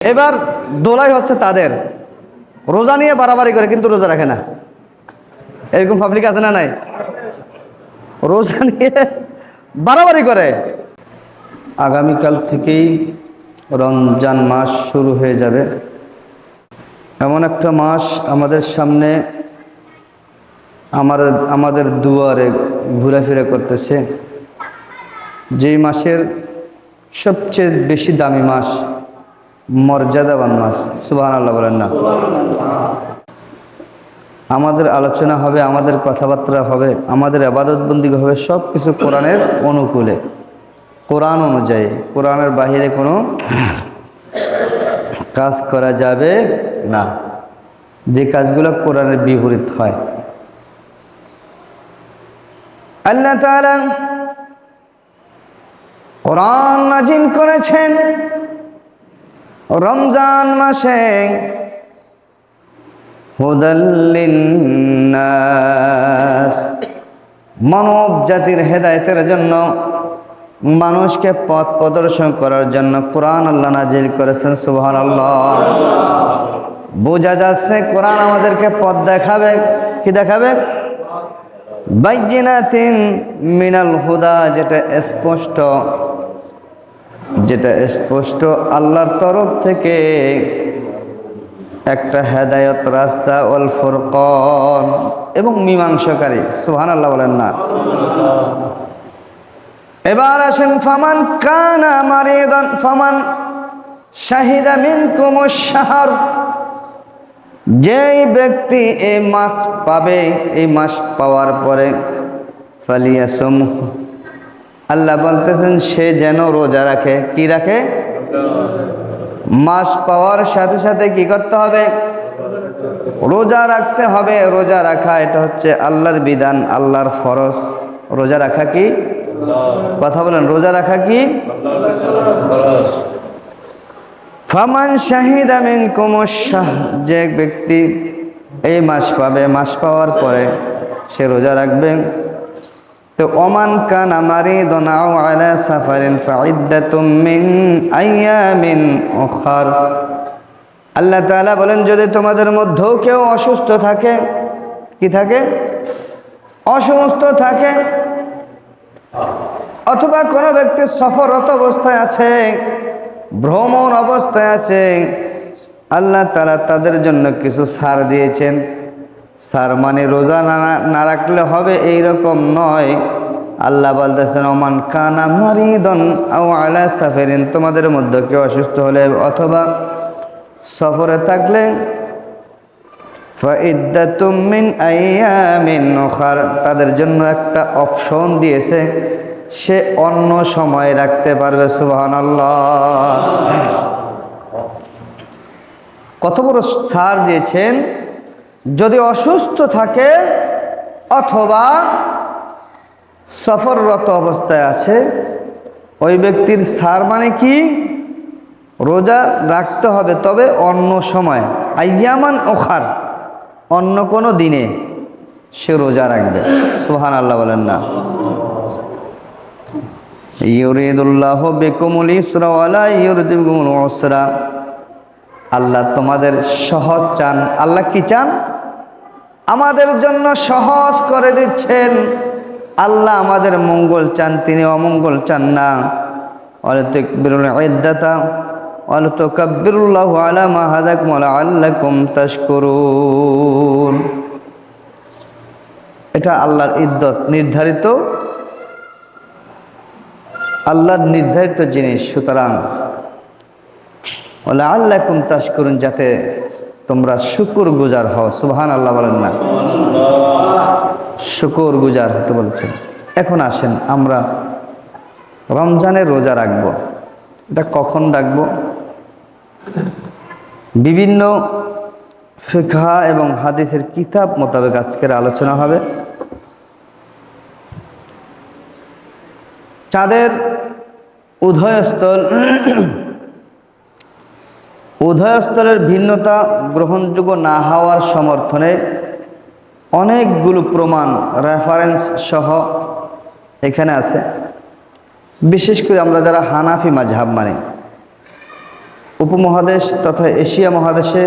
এবার দোলাই হচ্ছে তাদের রোজা নিয়ে বাড়াবাড়ি করে কিন্তু রোজা রাখে না। এরকম পাবলিক আছে না নাই? রোজা নিয়ে বাড়াবাড়ি করে। আগামীকাল থেকেই রমজান মাস শুরু হয়ে যাবে। এমন একটা মাস আমাদের সামনে আমাদের দুয়ারে ঘোরাফেরা করতেছে, যেই মাসের সবচেয়ে বেশি দামি মাস, মর্যাদাবান মাস। সুবহানাল্লাহ বলেন না? আমাদের আলোচনা হবে, আমাদের কথাবার্তা হবে, আমাদের ইবাদত বন্দেগী হবে সব কিছু কোরআনের অনুকূলে, কোরআন অনুযায়ী। কোরআনের বাহিরে কোনো কাজ করা যাবে না, যে কাজগুলো কোরআনের বিপরীত হয়। আল্লাহ তাআলা কোরআন নাযিল করেছেন রমজান মাসে, হুদাল লিন্নাস, মানব জাতির হেদায়েতের জন্য, মানুষকে পথ প্রদর্শন করার জন্য কোরআন আল্লাহ নাযিল করেছেন। সুবহানাল্লাহ। বোঝা যাচ্ছে কোরআন আমাদেরকে পথ দেখাবে। কি দেখাবে? বাইয়িনাতিন মিনাল হুদা, যেটা স্পষ্ট আল্লাহর তরফ থেকে একটা হেদায়েত রাস্তা, ওয়াল ফুরকান, এবং মীমাংসাকারী। সুবহানাল্লাহ বলেন না? এবার আসেন, ফামান কানা মারিদান ফামান শাহিদা মিনকুমুশ শাহর, যেই ব্যক্তি এই মাস পাবে, এই মাস পাওয়ার পরে ফালিয়াসুম, আল্লাহ বলতেছেন সে যেন রোজা রাখে। কি রাখে? মাস পাওয়ার সাথে সাথে কি করতে হবে? রোজা রাখতে হবে। রোজা রাখা এটা হচ্ছে আল্লাহর বিধান, আল্লাহর ফরজ। রোজা রাখা কি? কথা বলেন, রোজা রাখা কি? ফামান শাহিদা মিনকুমুশ শাহর, যে ব্যক্তি এই মাস পাবে, মাস পাওয়ার পরে সে রোজা রাখবে। তো ওমান কানা মারিদান আও আলা সাফারিন ফাইদ্দাতুম মিন আইয়ামিন উখার, আল্লাহ তাআলা বলেন যদি তোমাদের মধ্যেও কেউ অসুস্থ থাকে, কি থাকে? অসুস্থ থাকে, অথবা কোনো ব্যক্তি সফররত অবস্থায় আছে, ভ্রমণ অবস্থায় আছে, আল্লাহ তাআলা তাদের জন্য কিছু ছাড় দিয়েছেন। ছাড় মানে রোজা না রাখলে হবে এইরকম নয়। আল্লাহ বলতেছেন ওমান কানা মারিদান আও আলা সাফারিন, তোমাদের মধ্যে কেউ অসুস্থ হলে অথবা সফরে থাকলে, ফাইদ্দাতুম মিন আইয়ামিন উখার, তাদের জন্য একটা অপশন দিয়েছে, সে অন্য সময় রাখতে পারবে। সুবহানাল্লাহ। কত বড় ছাড় দিয়েছেন! যদি অসুস্থ থাকে অথবা সফররত অবস্থায় আছে, ওই ব্যক্তির ছাড় মানে কি? রোজা রাখতে হবে, তবে অন্য সময়, আইয়ামান উখার, অন্য কোনো দিনে সে রোজা রাখবে। সুবহানাল্লাহ বলেন না? ইউরিদুল্লাহু বিকুমুল ইসরা ওয়া লা ইউরিদু বিকুমুল উসরা, আল্লাহ তোমাদের সহজ চান। আল্লাহ কি চান? আমাদের জন্য সহজ করে দিচ্ছেন। আল্লাহ আমাদের মঙ্গল চান, তিনি অমঙ্গল চান না। ওয়ালাতুকবিরুল ইদ্দাতা ওয়ালাতুকাব্বিরুল্লাহু আলা মা হাদাকুম ওয়া লাআল্লাকুম তাশকুরুন। এটা আল্লাহর ইদ্দত, নির্ধারিত, আল্লাহর নির্ধারিত জিনিস। সুতরাং ওয়া লাআল্লাকুম তাশকুরুন, যাতে তোমরা শুকর গুজার হও। সুবহানাল্লাহ বলেন না? শুকর গুজার হতে বলছেন। এখন আসেন, আমরা রমজানের রোজা রাখব। এটা কখন রাখব? বিভিন্ন ফিকহ এবং হাদিসের কিতাব মোতাবেক আজকের আলোচনা হবে। চাঁদের উদয়স্থলের ভিন্নতা গ্রহণযোগ্য না হওয়ার সমর্থনে অনেকগুলো প্রমাণ, রেফারেন্স সহ এখানে আছে। বিশেষ করে আমরা যারা হানাফি মাযহাব মানি, উপমহাদেশ তথা এশিয়া মহাদেশে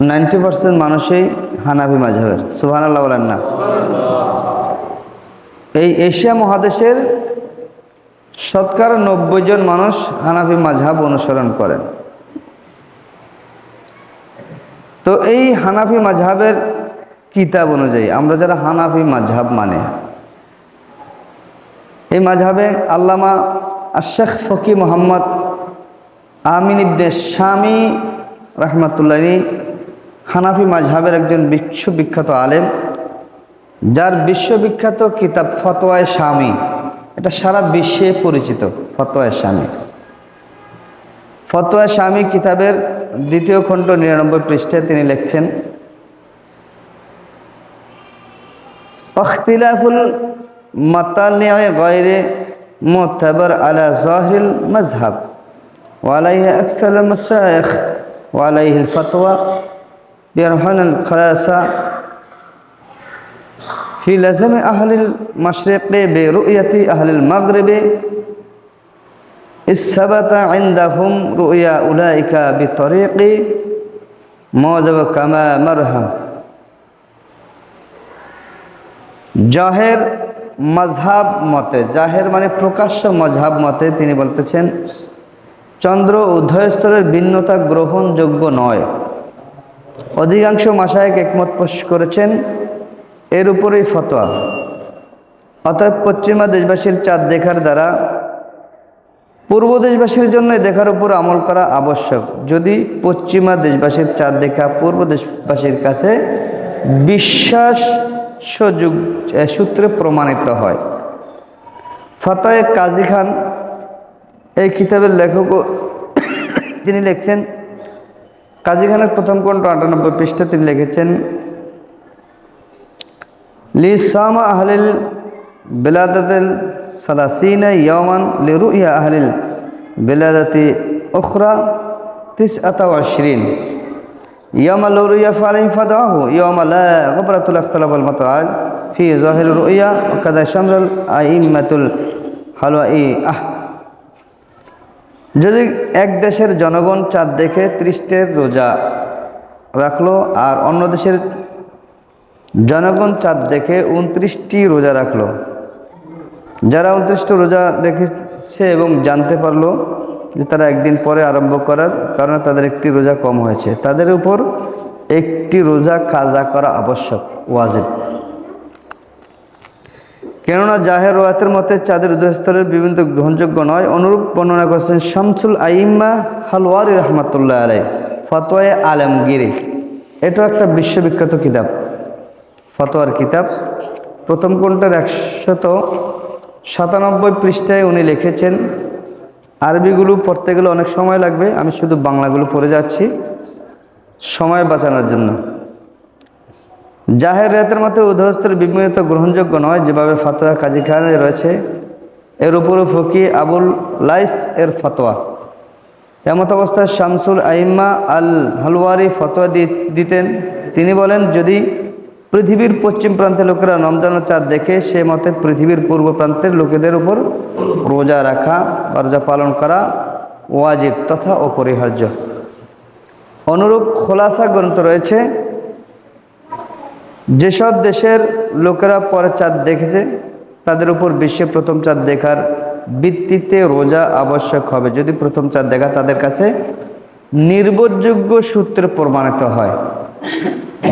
90% মানুষই হানাফি মাযহাবের। সুবহানাল্লাহ বলেন না। এই এশিয়া মহাদেশের শতকরা 90 জন মানুষ হানাফি মাযহাব অনুসরণ করেন। তো এই হানাফি মাযহাবের কিতাব অনুযায়ী আমরা যারা হানাফি মাযহাব মানে, এই মাযহাবে আল্লামা আশ-শেখ ফকি মোহাম্মদ আমিন ইবনে শামি রাহমাতুল্লাহি হানাফি মাযহাবের একজন বিশ্ববিখ্যাত আলেম, যার বিশ্ববিখ্যাত কিতাব ফতোয়ায়ে শামি, এটা সারা বিশ্বে পরিচিত। ফতোয়ায়ে শামি, ফতোয়ায়ে শামি কিতাবের 2য় খণ্ড 99 পৃষ্ঠায় তিনি লিখছেন, ইখতিলাফুল মাতালি'i গায়রে মুতাবার আলা যাহিরিল মাযহাব ওয়া আলাইহি আকসারুল মাশায়েখ ওয়া আলাইহি আল ফাতওয়া বিরহানাল খালাসা في لزم أهل المشرق برؤية أهل المغرب إذ ثبت عندهم رؤيا أولئك بطريق موجب كما مرها। জাহের মাযহাব মতে, জাহের মানে প্রকাশ্য মাযহাব মতে তিনি বলতেছেন চন্দ্র উভয়স্তরের ভিন্নতা গ্রহণযোগ্য নয়। অধিকাংশ মাশায়েখ একমত পোষ করেছেন এর উপরেই ফতোয়া। অতএব পশ্চিমা দেশবাসীর চাঁদ দেখার দ্বারা পূর্ব দেশবাসীর জন্য দেখার উপর আমল করা আবশ্যক, যদি পশ্চিমা দেশবাসীর চাঁদ দেখা পূর্ব দেশবাসীর কাছে বিশ্বাস সূত্রে প্রমাণিত হয়। ফতোয়ায়ে কাজী খান এই কিতাবের লেখক, তিনি লিখছেন, কাজী খানের প্রথম খণ্ড 98 পৃষ্ঠা তিনি লিখেছেন, লিসামা আহলিল বিলাদাতিল সালাসিনা ইয়াওমান লিরুইয়া আহলিল বিলাদাতি উখরা 29 ইয়াওমা লুরুইয়া ফালাইহি ফাদাহু ইয়াওমা লা গবরাতুল ইখতিলাফুল মাতাআল ফি যাহির রুইয়া ওয়া কাযা শামরুল আইম্মাতুল হালওয়াই যদি এক দেশের জনগণ চাঁদ দেখে 30 রোজা রাখলো আর অন্য দেশের জনগণ চাঁদ দেখে 29টি রোজা রাখলো, যারা 29টি রোজা দেখেছে এবং জানতে পারলো যে তারা একদিন পরে আরম্ভ করার কারণে তাদের একটি রোজা কম হয়েছে, তাদের উপর একটি রোজা কাজা করা আবশ্যক, ওয়াজিব। কেননা জাহের রওয়ায়াতের মতে চাঁদের উদয়স্থলের বিভিন্ন গ্রহণযোগ্য নয়। অনুরূপ বর্ণনা করেছেন শামসুল আইম্মা হালওয়ারি রহমাতুল্লাহ আলাইহি ফতোয়ায়ে আলমগীরি। এটাও একটা বিশ্ববিখ্যাত কিতাব, ফতোয়ার কিতাব। প্রথম খণ্ডের 197 পৃষ্ঠায় উনি লিখেছেন, আরবিগুলো পড়তে গেলে অনেক সময় লাগবে, আমি শুধু বাংলাগুলো পড়ে যাচ্ছি সময় বাঁচানোর জন্য। জাহের রাতের মতে উদয়স্থলের বিবিধতা গ্রহণযোগ্য নয়, যেভাবে ফতোয়া কাজী খানের রয়েছে, এর উপরও ফকি আবুল লাইস এর ফতোয়া। এমত অবস্থায় শামসুল আইম্মা আল হালওয়ারি ফতোয়া দিতেন। তিনি বলেন, যদি পৃথিবীর পশ্চিম প্রান্তের লোকেরা রমজানের চাঁদ দেখে, সে মতে পৃথিবীর পূর্ব প্রান্তের লোকেদের উপর রোজা রাখা বা রোজা পালন করা ওয়াজিব তথা অপরিহার্য। অনুরূপ খোলাসা গ্রন্থ রয়েছে, যেসব দেশের লোকেরা পরে চাঁদ দেখেছে তাদের উপর বিশ্বে প্রথম চাঁদ দেখার ভিত্তিতে রোজা আবশ্যক হবে, যদি প্রথম চাঁদ দেখা তাদের কাছে নির্ভরযোগ্য সূত্রে প্রমাণিত হয়।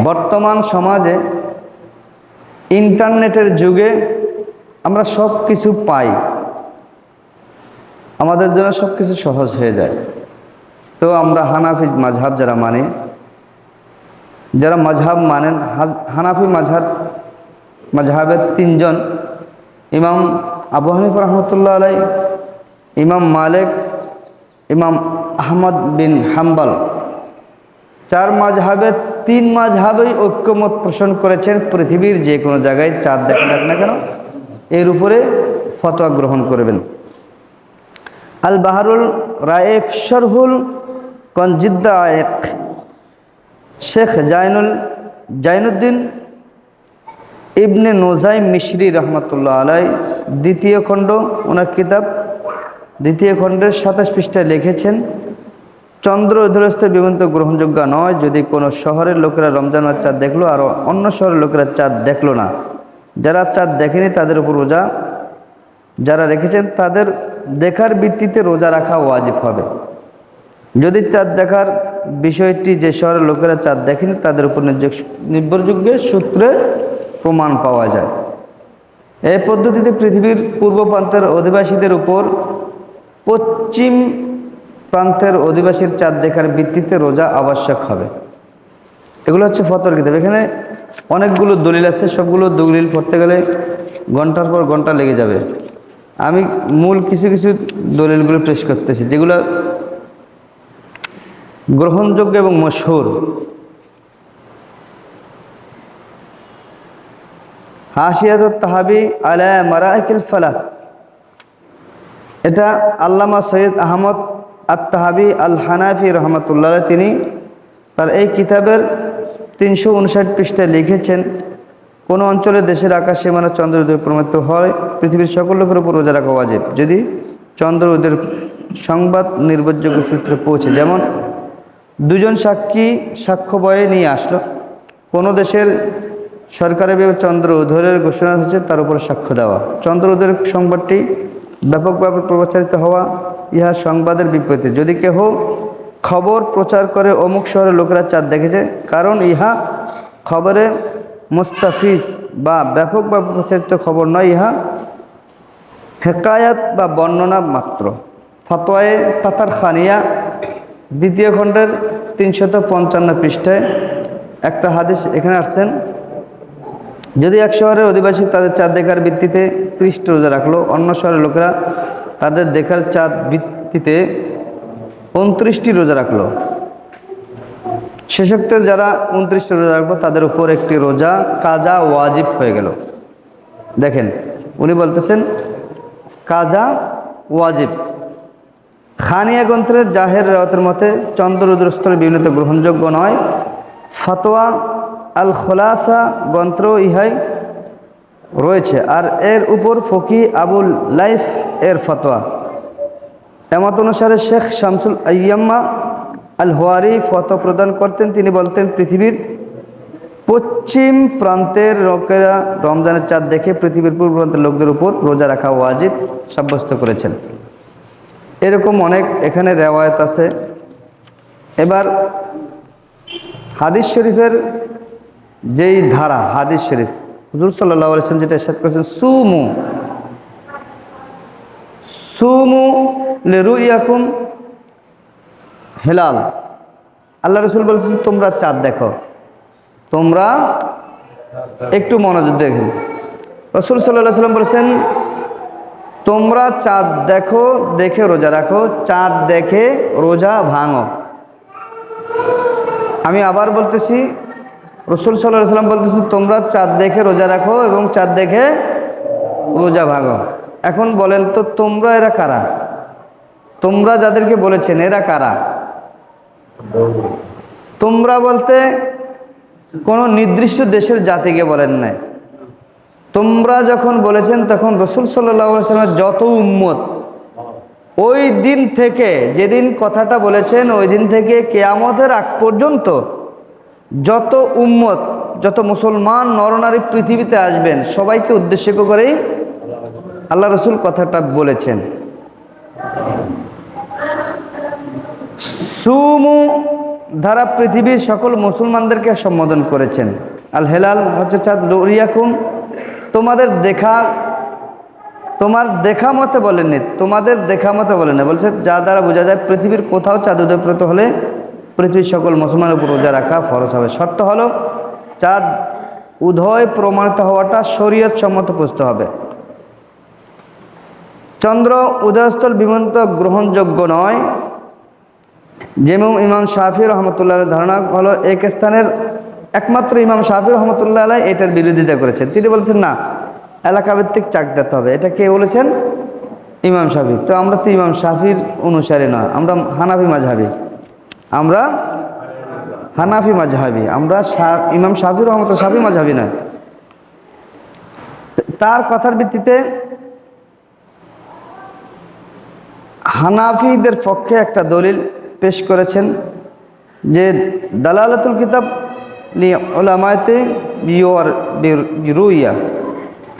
বর্তমান সমাজে ইন্টারনেটের যুগে আমরা সব কিছু পাই, আমাদের জন্য সব কিছু সহজ হয়ে যায়। তো আমরা হানাফি মাযহাব যারা মানি, যারা মাযহাব মানেন, হানাফি মাযহাবের 3 জন, ইমাম আবু হানিফা রহমতুল্লাহ আলাইহি, ইমাম মালিক, ইমাম আহমদ বিন হাম্বল, 4 মাযহাবের 3 মাযহাবেই ঐক্যমত পোষণ করেছেন পৃথিবীর যে কোনো জায়গায় চাঁদ দেখা যাক না কেন এর উপরে ফতোয়া গ্রহণ করবেন। আল বাহারুল রায়েফ শরহুল কনজিদ্দায়েক শেখ জাইনুদ্দিন ইবনে নোজাইম মিশরি রহমতুল্লাহ আলাই 2য় খণ্ড ওনার কিতাব দ্বিতীয় খণ্ডের 27 পৃষ্ঠায় লিখেছেন, চন্দ্র অধরস্থ বিমন্ত গ্রহণযোগ্য নয় যদি কোনো শহরের লোকেরা রমজানের চাঁদ দেখলো আর অন্য শহরের লোকেরা চাঁদ দেখলো না। যারা চাঁদ দেখেনি তাদের উপর রোজা, যারা রেখেছেন তাদের দেখার ভিত্তিতে রোজা রাখা ওয়াজিব হবে। যদি চাঁদ দেখার বিষয়টি যে শহরের লোকেরা চাঁদ দেখেনি তাদের উপর নির্ভরযোগ্য সূত্রে প্রমাণ পাওয়া যায়। এই পদ্ধতিতে পৃথিবীর পূর্ব প্রান্তের অধিবাসীদের উপর পশ্চিম প্রান্তের অধিবাসীর চাঁদ দেখার ভিত্তিতে রোজা আবশ্যক হবে। এগুলো হচ্ছে ফতোয়ার কিতাব। এখানে অনেকগুলো দলিল আছে, সবগুলো দলিল পড়তে গেলে ঘন্টার পর ঘন্টা লেগে যাবে। আমি মূল কিছু কিছু দলিলগুলো পেশ করতেছি যেগুলো গ্রহণযোগ্য এবং মশহুর। হাশিয়াতুত তাহাবি আলা মারাইকিল ফালাক, এটা আল্লামা সৈয়দ আহমদ আত-তাহাবি আল হানাফি রহমতুল্লাহ তিনি তার এই কিতাবের 359 পৃষ্ঠায় লিখেছেন, কোনো অঞ্চলে দেশের আকাশ সীমানা চন্দ্র উদয় প্রমাণিত হয় পৃথিবীর সকল লোকের উপর রোজা রাখা ওয়াজিব যদি চন্দ্র উদয়ের সংবাদ নির্ভরযোগ্য সূত্রে পৌঁছে। যেমন দুজন সাক্ষ্য বয়ে নিয়ে আসলো, কোনো দেশের সরকারিভাবে চন্দ্র উদয়ের ঘোষণা হচ্ছে তার উপর সাক্ষ্য দেওয়া। চন্দ্র উদয়ের সংবাদটি ব্যাপকভাবে প্রচারিত হওয়া ইহা সংবাদের বিপরীতে। যদি কেহ খবর প্রচার করে অমুক শহরের লোকেরা চাঁদ দেখেছে, কারণ ইহা খবরে মুস্তাফিজ বা ব্যাপকভাবে প্রচারিত খবর নয়, ইহা হেকায়াত বা বর্ণনা মাত্র। ফতোয়ায়ে তাতার খানিয়া দ্বিতীয় খণ্ডের 355 পৃষ্ঠায় একটা হাদিস এখানে আসছেন, যদি এক শহরের অধিবাসী তাদের চাঁদ দেখার ভিত্তিতে 30টি রোজা রাখলো, অন্য শহরের লোকেরা তাদের দেখার চাঁদ ভিত্তিতে 29টি রোজা রাখলো, শেষোক্তের যারা 29টি রোজা রাখলো তাদের উপর একটি রোজা কাজা ওয়াজিব হয়ে গেল। দেখেন উনি বলতেছেন কাজা ওয়াজিব। খানিয়া গ্রন্থের জাহের রাওয়াতের মতে চন্দ্র উদয়স্তরের বিভিন্ন গ্রহণযোগ্য নয়। ফতোয়া আল খোলাসা গ্রন্থ ইহাই রয়েছে, আর এর উপর ফকি আবুল লাইস এর ফতোয়া। এমত অনুসারে শেখ শামসুল আইয়াম্মা আল হোয়ারি ফতোয়া প্রদান করতেন। তিনি বলতেন, পৃথিবীর পশ্চিম প্রান্তের লোকেরা রমজানের চাঁদ দেখে পৃথিবীর পূর্ব প্রান্তের লোকদের উপর রোজা রাখা ওয়াজিব সাব্যস্ত করেছেন। এরকম অনেক এখানে রেওয়ায়ত আছে। এবার হাদিস শরীফের যেই ধারা, হাদিস শরীফ হুজুর সাল্লাল্লাহু আলাইহি ওয়াসাল্লাম যেটা ইরশাদ করেছেন, সুমু লিরুইয়াকুম হিলাল। আল্লাহ রাসূল বলছেন তোমরা চাঁদ দেখো, তোমরা একটু মনোযোগ দেখেন। রাসূল সাল্লাল্লাহু আলাইহি ওয়াসাল্লাম বলেছেন তোমরা চাঁদ দেখো, দেখে রোজা রাখো, চাঁদ দেখে রোজা ভাঙো। আমি আবার বলতেছি, রাসূল সাল্লাল্লাহু আলাইহি ওয়াসাল্লাম বলতেছেন তোমরা চাঁদ দেখে রোজা রাখো এবং চাঁদ দেখে রোজা ভাঙো। এখন বলেন তো তোমরা এরা কারা? তোমরা যাদেরকে বলেছেন এরা কারা? তোমরা বলতে কোনো নির্দিষ্ট দেশের জাতিকে বলেন নাই। তোমরা যখন বলেছেন তখন রাসূল সাল্লাল্লাহু আলাইহি ওয়াসাল্লামের যত উম্মত ওই দিন থেকে, যেদিন কথাটা বলেছেন ওই দিন থেকে কিয়ামতের আগ পর্যন্ত যত উম্মত, যত মুসলমান নরনারী পৃথিবীতে আসবেন সবাইকে উদ্দেশ্য করেই আল্লাহ রাসূল কথাটা বলেছেন। সুমু দ্বারা পৃথিবীর সকল মুসলমানদেরকে সম্বোধন করেছেন। আল হেলাল হচ্ছে চাঁদ, রুইয়াকুম তোমাদের দেখা, তোমার দেখা মতে বলেননি, তোমাদের দেখা মতে বলেন না, বলছে যা দ্বারা বোঝা যায় পৃথিবীর কোথাও চাঁদ উদয়প্রত হলে পৃথিবীর সকল মুসলমানের উপর রোজা রাখা ফরজ হবে। শর্ত হলো চাঁদ উদয় প্রমাণিত হওয়াটা শরীয়ত সম্মত বুঝতে হবে। চন্দ্র উদয়স্থল বিমন্ত গ্রহণযোগ্য নয়। যেমন ইমাম শাফি রহমতুল্লাহ ধারণা হলো এক স্থানের একমাত্র ইমাম শাফি রহমতুল্লাহ আলাই এটার বিরোধিতা করেছেন। তিনি বলছেন না, এলাকাভিত্তিক চাক দিতে হবে। এটা কে বলেছেন? ইমাম শাফি। তো আমরা তো ইমাম শাফির অনুসারী নয়, আমরা হানাফি মাযহাবী, আমরা হানাফি মাযহাবী, আমরা ইমাম শাফি রহমতুল্লাহ শাফি মাযহাবী নয়। তার কথার ভিত্তিতে হানাফিদের পক্ষে একটা দলিল পেশ করেছেন যে দালালাতুল কিতাব লি উলামাতে বিরুইয়া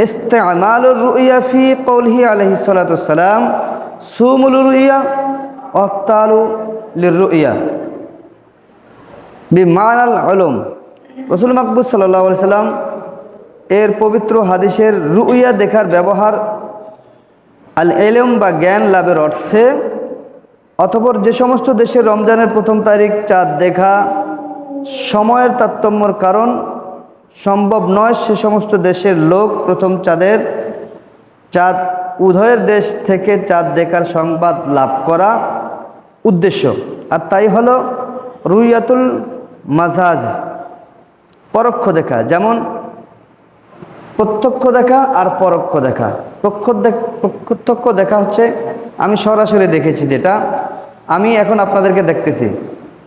ইস্তেমালুর রুইয়া ফি কওলিহি আলাইহিস সালাতু ওয়াসসালাম সুমুল রুইয়া ওয়াফতালু লিররুইয়া বিমানাল উলুম। রাসূল মাকবুস সাল্লাল্লাহু আলাইহি সাল্লাম এর পবিত্র হাদিসের রুইয়া দেখার ব্যবহার আল ইলম বা জ্ঞান লাভের অর্থে, অতঃপর যে সমস্ত দেশের রমজানের প্রথম তারিখ চাঁদ দেখা সময়ের তারতম্যর কারণ সম্ভব নয়, সে সমস্ত দেশের লোক প্রথম চাঁদ উদয়ের দেশ থেকে চাঁদ দেখার সংবাদ লাভ করা উদ্দেশ্য। আর তাই হলো রুইয়াতুল মাজাজ, পরোক্ষ দেখা। যেমন প্রত্যক্ষ দেখা আর পরোক্ষ দেখা। প্রত্যক্ষ দেখা হচ্ছে আমি সরাসরি দেখেছি, যেটা আমি এখন আপনাদেরকে দেখতেছি,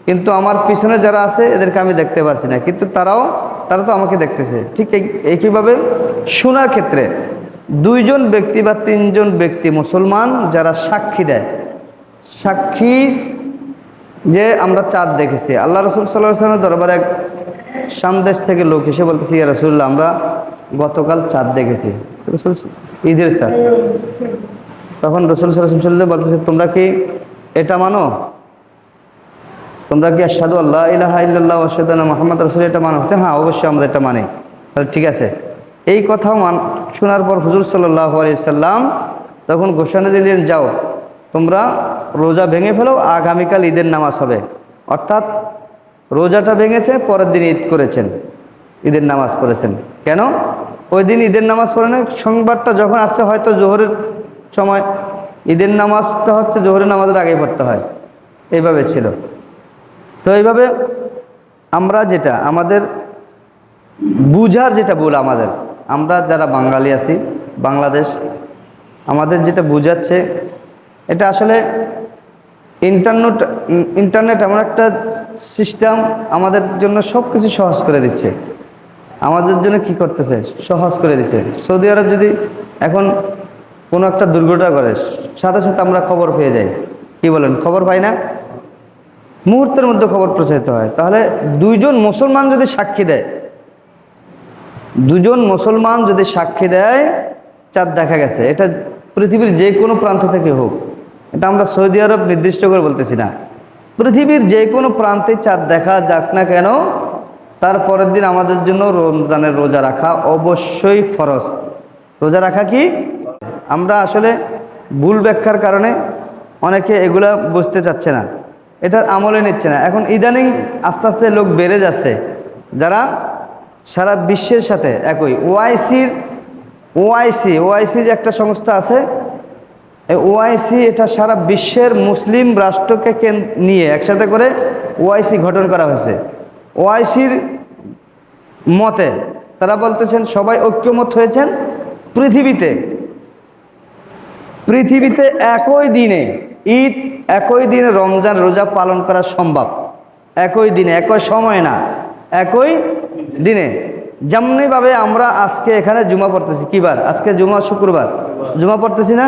কিন্তু আমার পিছনে যারা আছে এদেরকে আমি দেখতে পারছি না, কিন্তু তারা তো আমাকে দেখতেছে। ঠিক একইভাবে শোনার ক্ষেত্রে দুইজন ব্যক্তি বা তিনজন ব্যক্তি মুসলমান যারা সাক্ষী দেয়, সাক্ষী যে আমরা চাঁদ দেখেছি। আল্লাহ রসুল সাল্লাল্লাহু আলাইহি ওয়াসাল্লামের দরবারে এক সামদেশ থেকে লোক এসে বলতেছি, ইয়া রাসূলুল্লাহ, আমরা গতকাল চাঁদ দেখেছি, রসুল ঈদের চাঁদ। তখন রসুল সাল্লাল্লাহু আলাইহি ওয়াসাল্লাম বলতেছে, তোমরা কি এটা মানো? তোমরা কি আশহাদু আল্লা ইলাহা ইল্লাল্লাহ ওয়া আশহাদু আন্না মুহাম্মাদার রাসূলুল্লাহ এটা মানো? হ্যাঁ, অবশ্যই আমরা এটা মানি। তাহলে ঠিক আছে। এই কথা শোনার পর হুজুর সাল্লাল্লাহু আলাইহি সাল্লাম তখন ঘোষণা দিলেন, যাও তোমরা রোজা ভেঙে ফেলো, আগামীকাল ঈদের নামাজ হবে। অর্থাৎ রোজাটা ভেঙেছে, পরের দিন ঈদ করেছেন, ঈদের নামাজ পড়েছেন। কেন? ওই দিন ঈদের নামাজ পড়ে না, সংবাদটা যখন আসছে হয়তো জোহরের সময়, ঈদের নামাজটা হচ্ছে জোহরের নামাজের আগে পড়তে হয়, এইভাবে ছিল। তো এইভাবে আমরা যেটা আমাদের বুঝার যেটা ভুল, আমরা যারা বাঙালি আছি, বাংলাদেশ, আমাদের যেটা বুঝাচ্ছে, এটা আসলে ইন্টারনেট এমন একটা সিস্টেম আমাদের জন্য সব কিছু সহজ করে দিচ্ছে। আমাদের জন্য কি করতেছে? সহজ করে দিচ্ছে। সৌদি আরব যদি এখন কোনো একটা দুর্ঘটনা করে, সাথে সাথে আমরা খবর পেয়ে যাই। কি বলেন? খবর পাই না? মুহূর্তের মধ্যে খবর প্রচারিত হয়। তাহলে দুইজন মুসলমান যদি সাক্ষী দেয় চাঁদ দেখা গেছে, এটা পৃথিবীর যে কোনো প্রান্ত থেকে হোক, এটা আমরা সৌদি আরব নির্দিষ্ট করে বলতেছি না, পৃথিবীর যে কোনো প্রান্তে চাঁদ দেখা যাক না কেন, তার পরের দিন আমাদের জন্য রমজানের রোজা রাখা অবশ্যই ফরজ। রোজা রাখা কি? আমরা আসলে ভুল ব্যাখ্যার কারণে অনেকে এগুলা বুঝতে চাচ্ছে না, এটার আমলে নিচ্ছে না। এখন ইদানিং আস্তে আস্তে লোক বেড়ে যাচ্ছে যারা সারা বিশ্বের সাথে একই ওআইসি যে একটা সংস্থা আছে, এই ওআইসি, এটা সারা বিশ্বের মুসলিম রাষ্ট্রকে নিয়ে একসাথে করে ওআইসি গঠন করা হয়েছে। ওআইসির মতে তারা বলতেছেন, সবাই ঐক্যমত হয়েছেন, পৃথিবীতে একই দিনে ঈদ, একই দিনে রমজান রোজা পালন করা সম্ভব। একই দিনে, একই সময় না, একই দিনে। যেমনিভাবে আমরা আজকে এখানে জুমা পড়তেছি, কি বার? আজকে জুমা, শুক্রবার, জুমা পড়তেছি না?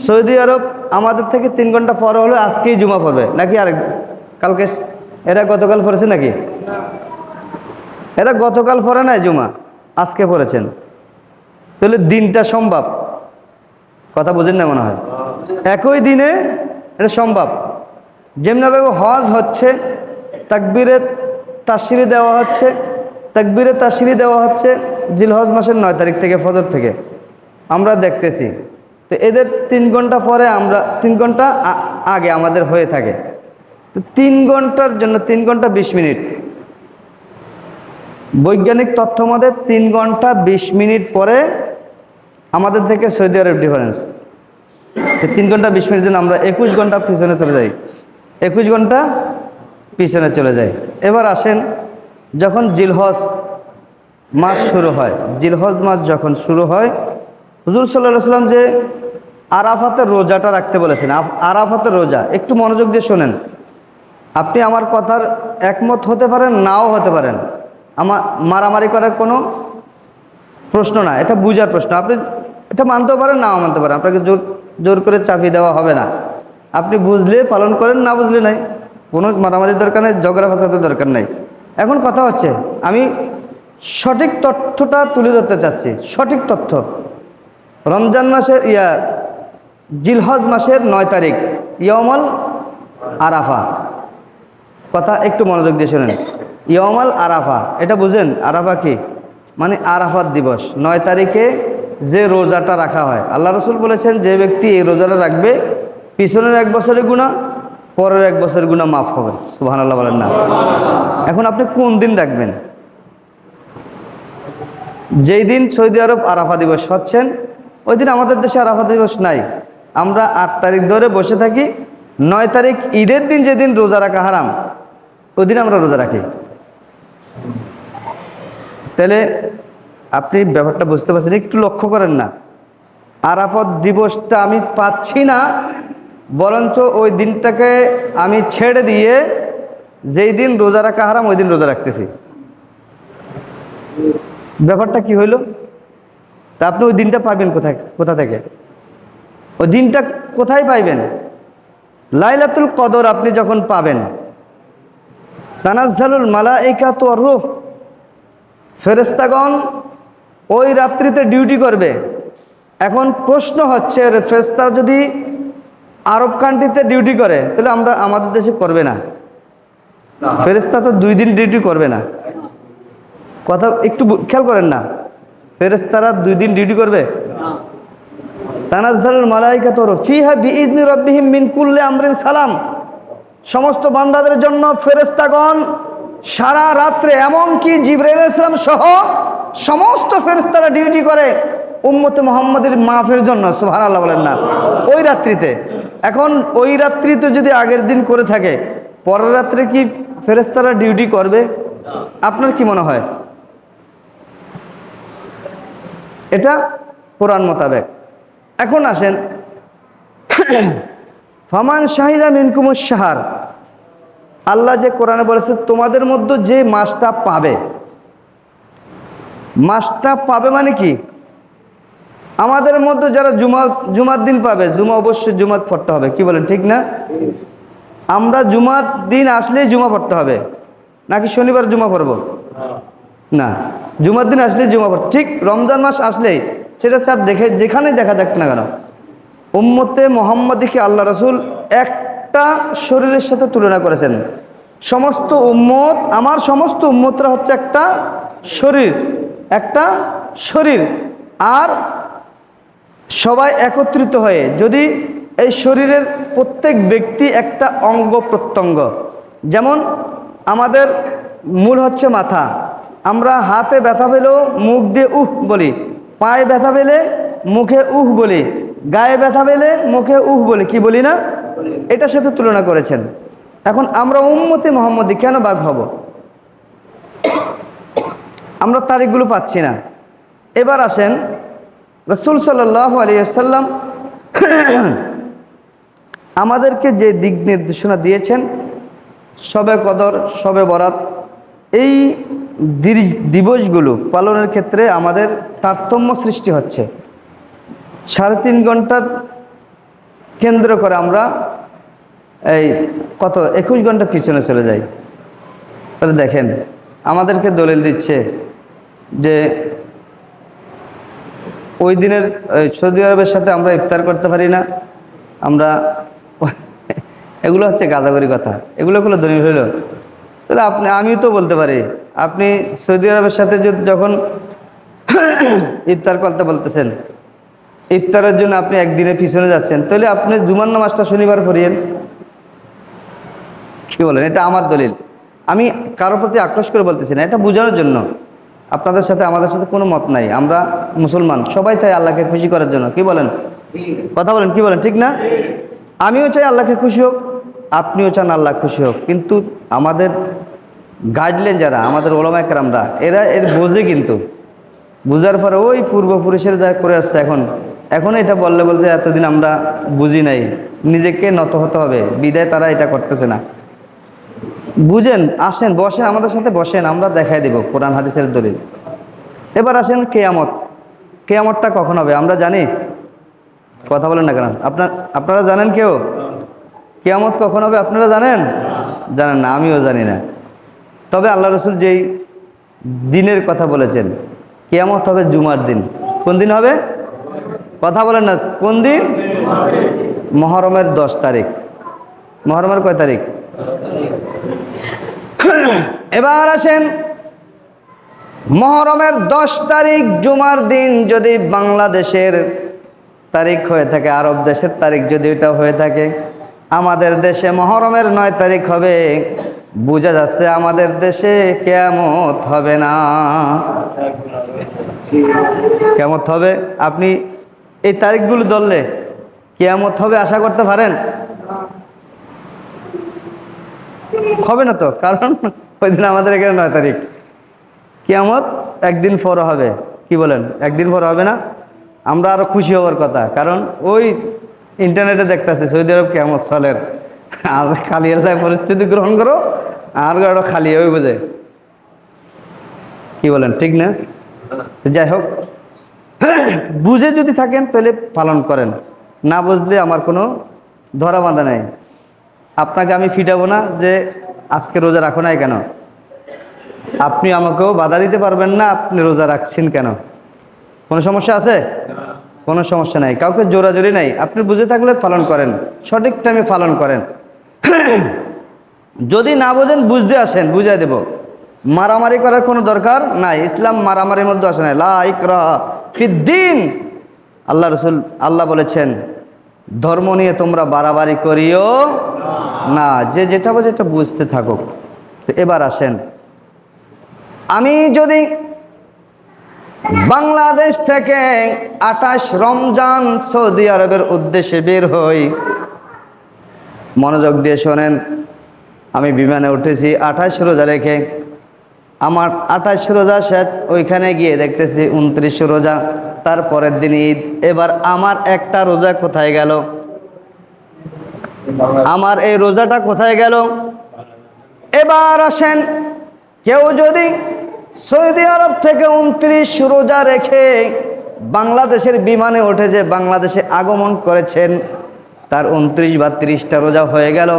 সৌদি আরব আমাদের থেকে 3 ঘন্টা পরে হলে আজকেই জুমা পড়বে নাকি কালকে? এরা গতকাল পড়েছে নাকি? এরা গতকাল পড়ে নাই জুমা, আজকে পড়েছেন। তাহলে দিনটা সম্ভব। কথা বুঝেন না মনে হয়? একই দিনে এটা সম্ভব। যেমনিভাবে হজ হচ্ছে, তাকবীরে তাশরি দেওয়া হচ্ছে জিলহজ মাসের 9 তারিখ থেকে, ফজর থেকে আমরা দেখতেছি। তো এদের 3 ঘন্টা পরে, আমরা 3 ঘন্টা আগে আমাদের হয়ে থাকে। তো 3 ঘন্টার জন্য 3 ঘন্টা 20 মিনিট, বৈজ্ঞানিক তথ্য মতে 3 ঘন্টা 20 মিনিট পরে আমাদের থেকে সৌদি আরব ডিফারেন্স। 3 ঘন্টা 20 মিনিটের জন্য আমরা 21 ঘন্টা পিছনে চলে যাই, 21 ঘন্টা পিছনে চলে যাই। এবার আসেন, যখন জিলহজ মাস শুরু হয়, জিলহজ মাস যখন শুরু হয়, হুজুর সাল্লাল্লাহু আলাইহি ওয়াসাল্লাম যে আরাফাতের রোজাটা রাখতে বলেছেন, আরাফাতের রোজা, একটু মনোযোগ দিয়ে শোনেন। আপনি আমার কথার একমত হতে পারেন, নাও হতে পারেন, আমার মারামারি করার কোনো প্রশ্ন না, এটা বুঝার প্রশ্ন। আপনি এটা মানতেও পারেন, নাও মানতে পারেন, আপনাকে জোর করে চাপিয়ে দেওয়া হবে না। আপনি বুঝলে পালন করেন, না বুঝলে নাই, কোনো মারামারির দরকার নেই, ঝগড়া ফাসাদের দরকার নেই। এখন কথা হচ্ছে আমি সঠিক তথ্যটা তুলে ধরতে চাচ্ছি। সঠিক তথ্য, রমজান মাসের জিলহজ মাসের 9 তারিখ ইয়মাল আরাফা। কথা একটু মনোযোগ দিয়ে শোনেন। ইয়মাল আরাফা এটা বুঝেন? আরাফা কি মানে? আরাফাত দিবস। 9 তারিখে যে রোজাটা রাখা হয়, আল্লাহ রসুল বলেছেন যে ব্যক্তি এই রোজাটা রাখবে পিছনের 1 বছরের গুনাহ, পরের 1 বছরের গুনাহ মাফ হবে। সুবহানাল্লাহ বলেন না? এখন আপনি কোন দিন রাখবেন? যেই দিন সৌদি আরব আরাফা দিবস হচ্ছেন ওই দিন আমাদের দেশে আরাফা দিবস নাই। আমরা 8 তারিখ ধরে বসে থাকি, 9 তারিখ ঈদের দিন যেদিন রোজা রাখা হারাম ওই দিন আমরা রোজা রাখি। তাহলে আপনি ব্যাপারটা বুঝতে পারছেন? একটু লক্ষ্য করেন না, আরাফাত দিবসটা আমি পাচ্ছি না, বরঞ্চ ওই দিনটাকে আমি ছেড়ে দিয়ে যেই দিন রোজা রাখা হারাম ওই দিন রোজা রাখতেছি। ব্যাপারটা কি হইল? তা আপনি ওই দিনটা পাবেন কোথা থেকে? ওই দিনটা কোথায় পাইবেন? লাইলাতুল কদর আপনি যখন পাবেন, তানাজ্জালুল মালাইকাতু ওয়ার রূহ, ফেরেশতাগণ ওই রাত্রিতে ডিউটি করবে। এখন প্রশ্ন হচ্ছে, ফেরেশতা যদি আরব কান্ট্রিতে ডিউটি করে তাহলে আমাদের দেশে করবে না? ফেরেশতা তো 2 দিন ডিউটি করবে না। কথা একটু খেয়াল করেন না, ফেরেশতারা 2 দিন ডিউটি করবে? তানাজ্জালুল মালাইকাতু ফিহা বিইজনি রাব্বিহিম মিন কুল্লি আমরিন সালাম। সমস্ত বান্দাদের জন্য ফেরেশতাগণ সারা রাত্রে, এমনকি জিবরাইল আলাইহিস সালাম সহ সমস্ত ফেরেশতারা ডিউটি করে উম্মতে মুহাম্মাদের মাফের জন্য। সুবহানাল্লাহ বলেন না? ওই রাত্রিতে। এখন ওই রাত্রিতে যদি আগের দিন করে থাকে, পরের রাত্রে কি ফেরেশতারা ডিউটি করবে? আপনার কি মনে হয়? এটা কোরআন মোতাবেক। এখন আসেন, ফামান শাহিদা মিনকুমুশ শাহর, আল্লাহ যে কোরআনে বলেছে তোমাদের মধ্যে যে মাসটা পাবে, মাসটা পাবে মানে কি? আমাদের মধ্যে যারা জুমার দিন পাবে, জুমা অবশ্যই জুমাত পড়তে হবে, কি বলেন ঠিক না? আমরা জুমার দিন আসলেই জুমা পড়তে হবে, নাকি শনিবার জুমা পড়ব? না, জুমার দিন আসলেই জুমা পড়তে। ঠিক রমজান মাস আসলেই, সেটা চাঁদ দেখে যেখানেই দেখা যাক না কেন, উম্মতে মুহাম্মাদীকে আল্লাহ রসুল একটা শরীরের সাথে তুলনা করেছেন। সমস্ত উম্মত, আমার সমস্ত উম্মতরা হচ্ছে একটা শরীর, একটা শরীর। আর সবাই একত্রিত হয়ে যদি এই শরীরের প্রত্যেক ব্যক্তি একটা অঙ্গ প্রত্যঙ্গ, যেমন আমাদের মূল হচ্ছে মাথা, আমরা হাতে ব্যথা পেলেও মুখ দিয়ে উহ বলি, পায়ে ব্যথা পেলে মুখে উহ বলি, গায়ে ব্যথা পেলে মুখে উহ বলি, কি বলি না? এটার সাথে তুলনা করেছেন। এখন আমরা উম্মতে মুহাম্মদী কেন ভাগ হব? আমরা তারিখগুলো পাচ্ছি না। এবার আসেন, রাসূল সাল্লাল্লাহু আলাইহি ওয়াসাল্লাম আমাদেরকে যে দিক নির্দেশনা দিয়েছেন, শবে কদর, শবে বরাত, এই দিবসগুলো পালনের ক্ষেত্রে আমাদের তারতম্য সৃষ্টি হচ্ছে। 3.5 ঘন্টার কেন্দ্র করে আমরা এই 21 ঘন্টা পিছনে চলে যাই। তাহলে দেখেন, আমাদেরকে দলিল দিচ্ছে যে ওই দিনের সৌদি আরবের সাথে আমরা ইফতার করতে পারি না, আমরা এগুলো হচ্ছে গাদাগরি কথা, এগুলো দলিল হইল? তাহলে আমিও তো বলতে পারি, আপনি সৌদি আরবের সাথে যখন ইফতার করতে বলতেছেন, ইফতারের জন্য আপনি একদিনের পিছনে যাচ্ছেন, তাহলে আপনি জুমার নামাজটা শনিবার পড়িয়েন, কি বলেন? এটা আমার দলিল, আমি কারোর প্রতি আক্রোশ করে বলতেছি না, এটা বোঝানোর জন্য। আপনাদের সাথে আমাদের সাথে কোনো মত নাই, আমরা মুসলমান, সবাই চাই আল্লাহকে খুশি করার জন্য, কি বলেন? কথা বলেন, কি বলেন? ঠিক না? আমিও চাই আল্লাহকে খুশি হোক, আপনিও চান আল্লাহ খুশি হোক, কিন্তু আমাদের গাইডলাইন যারা, আমাদের ওলামা কেরামরা, এরা এর বোঝে, কিন্তু বুঝার পরে ওই পূর্বপুরুষেরা যা করে আসছে, এখন এটা বলতে এতদিন আমরা বুঝি নাই, নিজেকে নত হতে হবে, বিদায় তারা এটা করতেছে না। বুঝেন, আসেন, বসেন, আমাদের সাথে বসেন, আমরা দেখাই দেব কোরআন হাদিসের দলিল। এবার আসেন কিয়ামত। কিয়ামতটা কখন হবে আমরা জানি? কথা বলেন না কেন? আপনারা জানেন কেউ? কিয়ামত কখন হবে আপনারা জানেন? জানেন না, আমিও জানি না। তবে আল্লাহ রসুল যেই দিনের কথা বলেছেন, কিয়ামত হবে জুমার দিন। কোন দিন হবে? কথা বলেন না, কোন দিন? মহরমের 10 তারিখ। মহরমের কয় তারিখ? এবার আসেন, মহরমের 10 তারিখ জুমার দিন যদি বাংলাদেশের তারিখ হয়ে থাকে, আরব দেশের তারিখ যদি এটা হয়ে থাকে, আমাদের দেশে মহরমের 9 তারিখ হবে, বোঝা যাচ্ছে আমাদের দেশে কিয়ামত হবে না। কিয়ামত হবে, আপনি এই তারিখগুলো ধরলে কিয়ামত হবে আশা করতে পারেন? হবে না তো, কারণ ওই দিন আমাদের এখানে 9 তারিখ, কিয়ামত একদিন পর হবে। কি বলেন? একদিন পর হবে না? আমরা আরো খুশি হওয়ার কথা, কারণ ওই ইন্টারনেটে দেখতেছি সৌদি আরব কিয়ামত চলের, আর খালি এলাকায় পরিস্থিতি গ্রহণ করো, আর আরো খালি ওই বোঝে। কি বলেন, ঠিক না? যাই হোক, বুঝে যদি থাকেন তাহলে পালন করেন, না বুঝলে আমার কোনো ধরা বাঁধা নাই। আপনাকে আমি ফিটাবো না যে আজকে রোজা রাখো নাই কেন, আপনি আমাকেও বাধা দিতে পারবেন না আপনি রোজা রাখছেন কেন। কোনো সমস্যা আছে? কোনো সমস্যা নাই, কাউকে জোরাজোরি নাই। আপনি বুঝে থাকলে পালন করেন, সঠিক টাইমে পালন করেন। যদি না বোঝেন বুঝতে আসেন, বুঝাই দেব। মারামারি করার কোনো দরকার নাই, ইসলাম মারামারির মধ্যে আসে নাই। লা ইকরাহা ফিদ্দিন, আল্লাহ রসুল আল্লাহ বলেছেন ধর্ম নিয়ে তোমরা বাড়াবাড়ি করিও না, যে যেটা বোঝে এটা বুঝতে থাকো। তো এবার আসেন, আমি যদি বাংলাদেশ থেকে 28 রমজান সৌদি আরবের উদ্দেশ্যে বের হই, মনোযোগ দিয়ে শোনেন, আমি বিমানে উঠেছি 28 রোজা রেখে, আমার 28 রোজা শেষ, ওইখানে গিয়ে দেখতেছি 29 রোজা, তারপরের দিন ঈদ। এবার আমার একটা রোজা কোথায় গেল? আমার এই রোজাটা কোথায় গেল? এবার আসেন, কেউ যদি সৌদি আরব থেকে 29 রোজা রেখে বাংলাদেশের বিমানে উঠেছে, বাংলাদেশে আগমন করেছেন, তার 29 বা 30টা রোজা হয়ে গেল।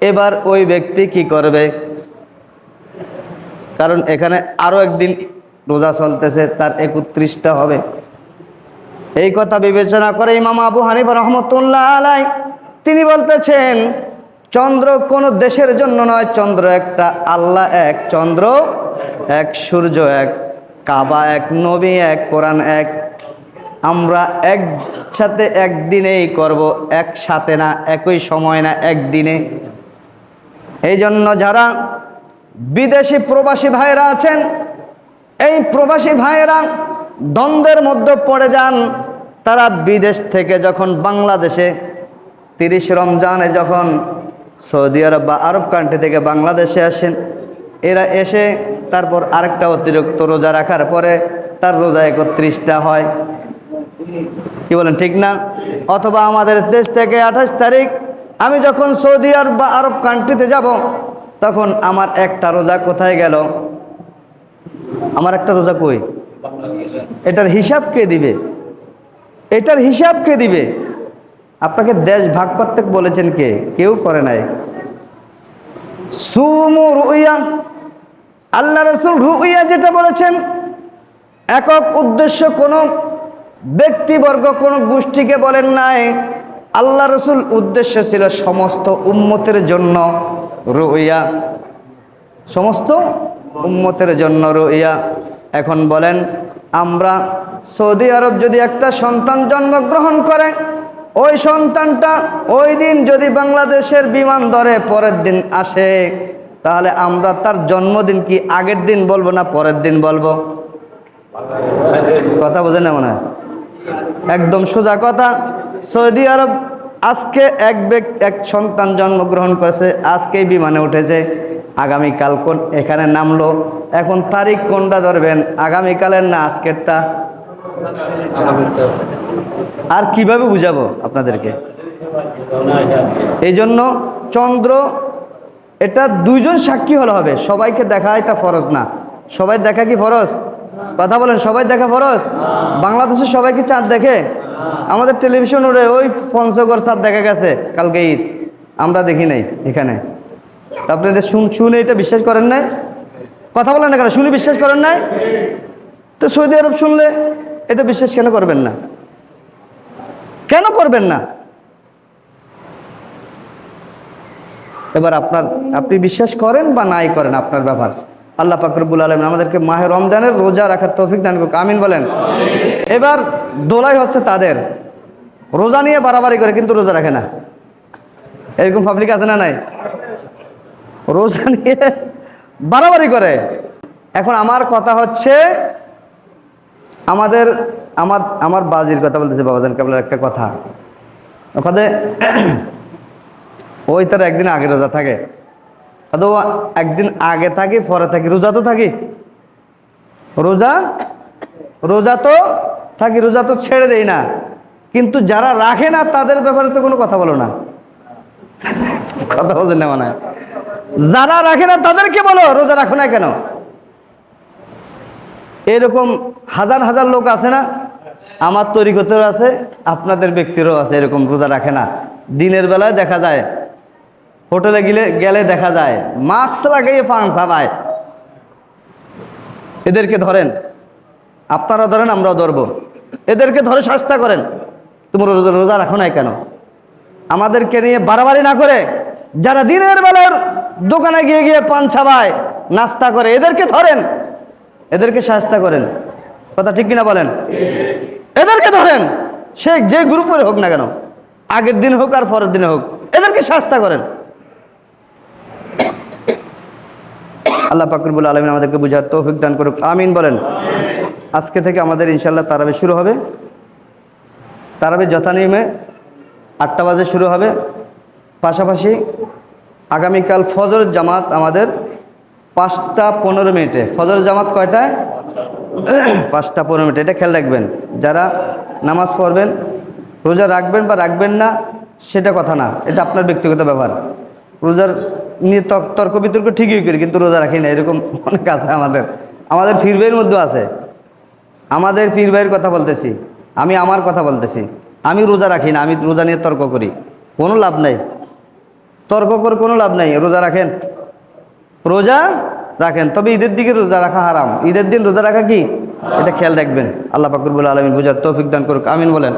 এবার ওই ব্যক্তি কি করবে? কারণ এখানে আরো একদিন রোজা চলতেছে, তার 31টা হবে। এই কথা বিবেচনা করে ইমাম আবু হানিফা রহমতুল্লাহ আলাই তিনি বলতেছেন, চন্দ্র কোন দেশের জন্য নয়, চন্দ্র একটা, আল্লাহ এক, চন্দ্র এক, সূর্য এক, কাবা এক, নবী এক, কোরআন এক। আমরা একসাথে একদিনেই করব, একসাথে না, একই সময় না, একদিনে। এই জন্য যারা বিদেশি প্রবাসী ভাইরা আছেন, এই প্রবাসী ভাইয়েরা দ্বন্দ্বের মধ্যে পড়ে যান। তারা বিদেশ থেকে যখন বাংলাদেশে 30 রমজানে যখন সৌদি আরব বা আরব কান্ট্রি থেকে বাংলাদেশে আসেন, এরা এসে তারপর আরেকটা অতিরিক্ত রোজা রাখার পরে তার রোজা 31টা হয়। কি বলেন, ঠিক না? অথবা আমাদের দেশ থেকে 28 তারিখ আমি যখন সৌদি আরব বা আরব কান্ট্রিতে যাব, তখন আমার একটা রোজা কোথায় গেল? আমার একটা রোজা কই? এটার হিসাব কে দিবে? এটার হিসাব কে দিবে? আপনাকে দেশ ভাগ করতে বলেছেন কে? কেউ করে নাই। সুমু রুইয়া, আল্লাহ রাসূল রুইয়া যেটা বলেছেন, একক উদ্দেশ্য কোন ব্যক্তিবর্গ কোন গোষ্ঠীকে বলেন নাই। আল্লাহ রাসূল উদ্দেশ্য ছিল সমস্ত উম্মতের জন্য রুইয়া, সমস্ত উম্মতের জন্য রুইয়া। এখন বলেন, আমরা সৌদি আরব যদি একটা সন্তান জন্মগ্রহণ করে, ওই সন্তানটা ওই দিন যদি বাংলাদেশের বিমান ধরে পরের দিন আসে, তাহলে আমরা তার জন্মদিন কি আগের দিন বলবো না পরের দিন বলবো? কথা বোঝেন না মনে হয়? একদম সোজা কথা। সৌদি আরব আজকে এক সন্তান জন্মগ্রহণ করেছে, আজকেই বিমানে উঠেছে, আগামীকাল কোন এখানে নামলো। এখন তারিখ কোনটা ধরবেন, আগামীকালের না আজকেরটা? আর কিভাবে বুঝাবো আপনাদেরকে? এই জন্য চন্দ্র এটা দুইজন সাক্ষী হলে হবে, সবাইকে দেখা এটা ফরজ না। সবাই দেখা কি ফরজ? কথা বলেন, সবাই দেখা ফরজ? বাংলাদেশে সবাই কি চাঁদ দেখে? আমাদের টেলিভিশন উড়ে ওই পঞ্চগড় চাঁদ দেখা গেছে কালকে ঈদ, আমরা দেখি নাই এখানে। আপনি এটা শুনে এটা বিশ্বাস করেন নাই? কথা বলেন না কেন? শুনে বিশ্বাস করেন নাই? তো সৌদি আরব শুনলে এটা বিশ্বাস কেন করবেন না? কেন করবেন না? এবার আপনি বিশ্বাস করেন বা নাই করেন আপনার ব্যাপার। আল্লাহ পাক রব্বুল আলামিন আমাদেরকে মাহে রমজানের রোজা রাখার তৌফিক দান করুক, আমিন বলেন। এবার দোলাই হচ্ছে তাদের, রোজা নিয়ে বাড়াবাড়ি করে কিন্তু রোজা রাখে না। এরকম পাবলিক আছে না নাই? রোজা নিয়ে বাড়াবাড়ি করে। এখন আমার কথা হচ্ছে, আমার বাজির কথা বলতেছে বাবাজান কেবলের একটা কথা। ওখানে ওই তার একদিন আগে রোজা থাকে, একদিন আগে থাকি পরে থাকি, রোজা তো থাকি, রোজা তো ছেড়ে দেই না। কিন্তু যারা রাখে না তাদের ব্যাপারে তো কোনো কথা বলো না। কথা বলছেন না মানে? যারা রাখে না তাদেরকে বলো রোজা রাখো না কেন। এরকম হাজার হাজার লোক আছে না? আমার তরিকতেও আছে, আপনাদের ব্যক্তিরও আছে, এরকম রোজা রাখে না। দিনের বেলায় দেখা যায়, হোটেলে গেলে দেখা যায় মাস্ক লাগাইয়ে পান সাবায়। এদেরকে ধরেন, আপনারা ধরেন, আমরাও ধরবো। এদেরকে ধরে শাস্তা করেন, তোমরা রোজা রাখো না কেন। আমাদেরকে নিয়ে বাড়াবাড়ি না করে যারা দিনের বেলার দোকানে গিয়ে পান ছাবায় নাস্তা করে, এদেরকে ধরেন, এদেরকে শাস্তা করেন। কথা ঠিক কিনা বলেন? এদেরকে ধরেন, সে যে গ্রুপের হোক না কেন, আগের দিন হোক আর পরের দিনে হোক, এদেরকে শাস্তা করেন। আল্লাহ পাক রব্বুল আলামিন আমাদেরকে বুঝার তৌফিক দান করুক, আমিন বলেন। আজকে থেকে আমাদের ইনশাআল্লাহ তারাবি শুরু হবে। তারাবি যথানিয়মে 8টা বাজে শুরু হবে। পাশাপাশি আগামীকাল ফজর জামাত আমাদের 5টা 15 মিনিটে। ফজর জামাত কয়টায়? 5টা 15 মিনিটে। এটা খেয়াল রাখবেন। যারা নামাজ পড়বেন, রোজা রাখবেন বা রাখবেন না সেটা কথা না, এটা আপনার ব্যক্তিগত ব্যাপার। রোজার নিয়ে তর্ক বিতর্ক ঠিকই করি, কিন্তু রোজা রাখি না, এরকম অনেক আছে আমাদের পীর ভাইয়ের মধ্যে আছে। আমাদের পীর ভাইয়ের কথা বলতেছি, আমি আমার কথা বলতেছি। আমি রোজা রাখি না, আমি রোজা নিয়ে তর্ক করি, কোনো লাভ নাই। তর্ক করে কোনো লাভ নাই। রোজা রাখেন, তবে ঈদের দিকে রোজা রাখা হারাম। ঈদের দিন রোজা রাখা কি, এটা খেয়াল রাখবেন। আল্লাহ পাক রব্বুল আলামিন বুঝার তৌফিক দান করুক, আমিন বলেন।